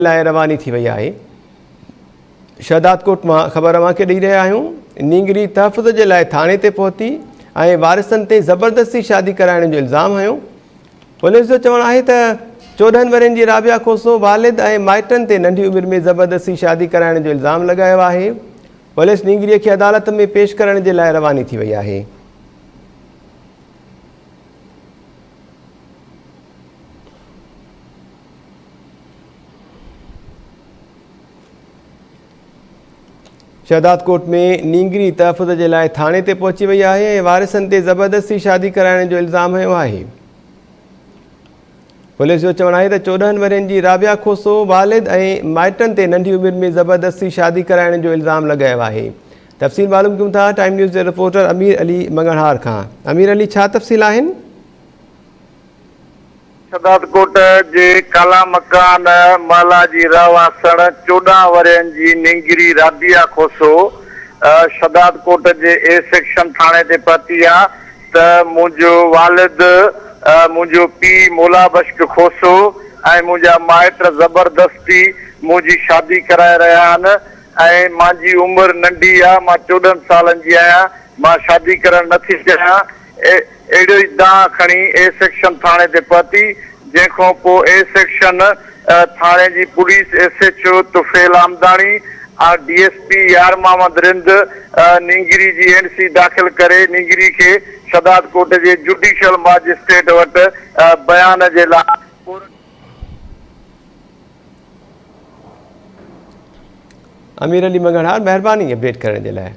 लाइ रवानी थी वई आहे। शहदाद कोट मां ख़बर अव्हांखे ॾेई रहिया आहियूं। नींगरी तहफ़ुज़ जे लाइ थाणे ते पहुती ऐं वारिसनि ते ज़बरदस्ती शादी कराइण जो इल्ज़ाम हयो। पुलिस जो चवणु आहे त 14 वरनि जी राबिया खोसो वालिद ऐं माइटनि ते नंढी उमिरि में ज़बरदस्ती शादी कराइण जो इल्ज़ाम लॻायो आहे। पुलिस नींगरीअ खे अदालत में पेश करण जे लाइ रवानी थी वई आहे। शहदाद कोट में नींगरी तहफ़ुज़ जे लाइ थाणे ते पहुची वई आहे ऐं वारिसनि ते ज़बरदस्ती शादी कराइण जो इल्ज़ाम हयो आहे। पुलिस जो चवणु आहे त 14 वरनि जी राबिया खोसो वालिद ऐं माइटनि ते नंढी उमिरि में ज़बरदस्ती शादी कराइण जो इल्ज़ाम लॻायो आहे। तफ़सील मालूम कयूं था टाइम न्यूज़ जे रिपोर्टर अमीर अली मंगणहार खां। अमीर अली, छा तफ़सील आहिनि? शहदाद कोट जे काला मकान माला जी रहवासण 14 वरनि जी नींगरी राबिया खोसो शहदाद कोट जे ए सेक्शन थाणे ते पहुती आहे त मुंहिंजो वालिद मुंहिंजो पीउ मौला बश्क खोसो ऐं मुंहिंजा माइट ज़बरदस्ती मुंहिंजी शादी कराए रहिया आहिनि ऐं मुंहिंजी उमिरि नंढी आहे, मां 14 सालनि जी आहियां, मां शादी करणु नथी चाहियां। अहिड़ो ई दांह खणी ए सेक्शन थाणे ते पहुती, जंहिंखां पोइ ए सेक्शन थाणे जी पुलिस SHO तुफ़ैल आमदाणी और DSP यार मोहम्मद रिंद नींगरी जी NC दाख़िल करे नींगरी खे शहदाद कोट जे जुडिशियल मजिस्ट्रेट वटि बयान जे लाइ। अमीर अली मंगणहार, महिरबानी अपडेट करण जे लाइ।